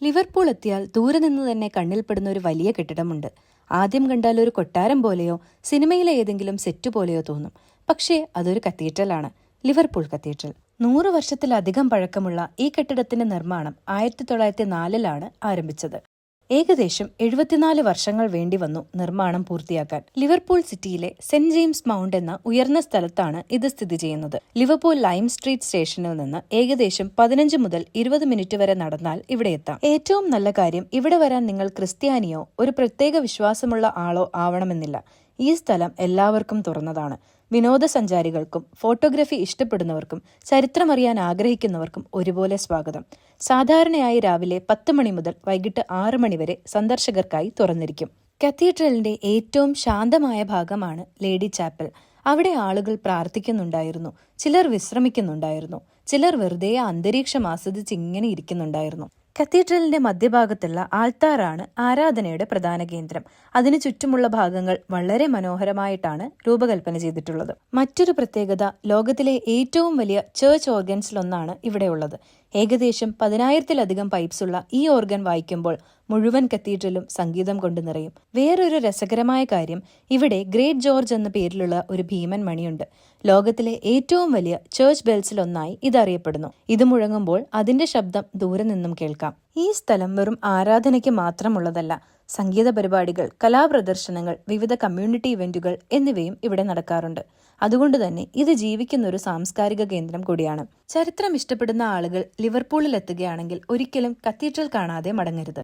Liverpool എത്തിയാൽ ദൂരെ നിന്ന് തന്നെ കണ്ണിൽപ്പെടുന്ന ഒരു വലിയ കെട്ടിടമുണ്ട്. ആദ്യം കണ്ടാൽ ഒരു കൊട്ടാരം പോലെയോ സിനിമയിലെ ഏതെങ്കിലും സെറ്റ് പോലെയോ തോന്നും. പക്ഷേ അതൊരു കത്തീഡ്രലാണ്, ലിവർപൂൾ കത്തീഡ്രൽ. 100 വർഷത്തിലധികം പഴക്കമുള്ള ഈ കെട്ടിടത്തിന്റെ നിർമ്മാണം 1904 ആരംഭിച്ചത്. ഏകദേശം 74 വർഷങ്ങൾ വേണ്ടിവന്നു നിർമ്മാണം പൂർത്തിയാക്കാൻ. ലിവർപൂൾ സിറ്റിയിലെ സെന്റ് ജെയിംസ് മൗണ്ട് എന്ന ഉയർന്ന സ്ഥലത്താണ് ഇത് സ്ഥിതി ചെയ്യുന്നത്. ലിവർപൂൾ ലൈം സ്ട്രീറ്റ് സ്റ്റേഷനിൽ നിന്ന് ഏകദേശം 15 മുതൽ 20 മിനിറ്റ് വരെ നടന്നാൽ ഇവിടെ എത്താം. ഏറ്റവും നല്ല കാര്യം, ഇവിടെ വരാൻ നിങ്ങൾ ക്രിസ്ത്യാനിയോ ഒരു പ്രത്യേക വിശ്വാസമുള്ള ആളോ ആവണമെന്നില്ല. ഈ സ്ഥലം എല്ലാവർക്കും തുറന്നതാണ്. വിനോദസഞ്ചാരികൾക്കും ഫോട്ടോഗ്രഫി ഇഷ്ടപ്പെടുന്നവർക്കും ചരിത്രമറിയാൻ ആഗ്രഹിക്കുന്നവർക്കും ഒരുപോലെ സ്വാഗതം. സാധാരണയായി രാവിലെ 10 മണി മുതൽ വൈകിട്ട് 6 മണി വരെ സന്ദർശകർക്കായി തുറന്നിരിക്കും. കത്തീഡ്രലിന്റെ ഏറ്റവും ശാന്തമായ ഭാഗമാണ് ലേഡി ചാപ്പൽ. അവിടെ ആളുകൾ പ്രാർത്ഥിക്കുന്നുണ്ടായിരുന്നു, ചിലർ വിശ്രമിക്കുന്നുണ്ടായിരുന്നു, ചിലർ വെറുതെ അന്തരീക്ഷം ആസ്വദിച്ച് ഇങ്ങനെ ഇരിക്കുന്നുണ്ടായിരുന്നു. കത്തീഡ്രലിന്റെ മധ്യഭാഗത്തുള്ള ആൾത്താറാണ് ആരാധനയുടെ പ്രധാന കേന്ദ്രം. അതിനു ചുറ്റുമുള്ള ഭാഗങ്ങൾ വളരെ മനോഹരമായിട്ടാണ് രൂപകൽപ്പന ചെയ്തിട്ടുള്ളത്. മറ്റൊരു പ്രത്യേകത, ലോകത്തിലെ ഏറ്റവും വലിയ ചേർച്ച് ഓർഗൻസിലൊന്നാണ് ഇവിടെയുള്ളത്. ഏകദേശം 10,000-ലധികം പൈപ്സുള്ള ഈ ഓർഗൻ വായിക്കുമ്പോൾ മുഴുവൻ കത്തീഡ്രലും സംഗീതം കൊണ്ട് നിറയും. വേറൊരു രസകരമായ കാര്യം, ഇവിടെ ഗ്രേറ്റ് ജോർജ് എന്ന പേരിലുള്ള ഒരു ഭീമൻ മണിയുണ്ട്. ലോകത്തിലെ ഏറ്റവും വലിയ ചേർച്ച് ബെൽസിലൊന്നായി ഇതറിയപ്പെടുന്നു. ഇത് മുഴങ്ങുമ്പോൾ അതിന്റെ ശബ്ദം ദൂരെ നിന്നും കേൾക്കാം. ഈ സ്ഥലം വെറും ആരാധനയ്ക്ക് മാത്രമുള്ളതല്ല. സംഗീത പരിപാടികൾ, കലാപ്രദർശനങ്ങൾ, വിവിധ കമ്മ്യൂണിറ്റി ഇവന്റുകൾ എന്നിവയും ഇവിടെ നടക്കാറുണ്ട്. അതുകൊണ്ട് തന്നെ ഇത് ജീവിക്കുന്ന ഒരു സാംസ്കാരിക കേന്ദ്രം കൂടിയാണ്. ചരിത്രം ഇഷ്ടപ്പെടുന്ന ആളുകൾ ലിവർപൂളിൽ എത്തുകയാണെങ്കിൽ ഒരിക്കലും കത്തീഡ്രൽ കാണാതെ മടങ്ങരുത്.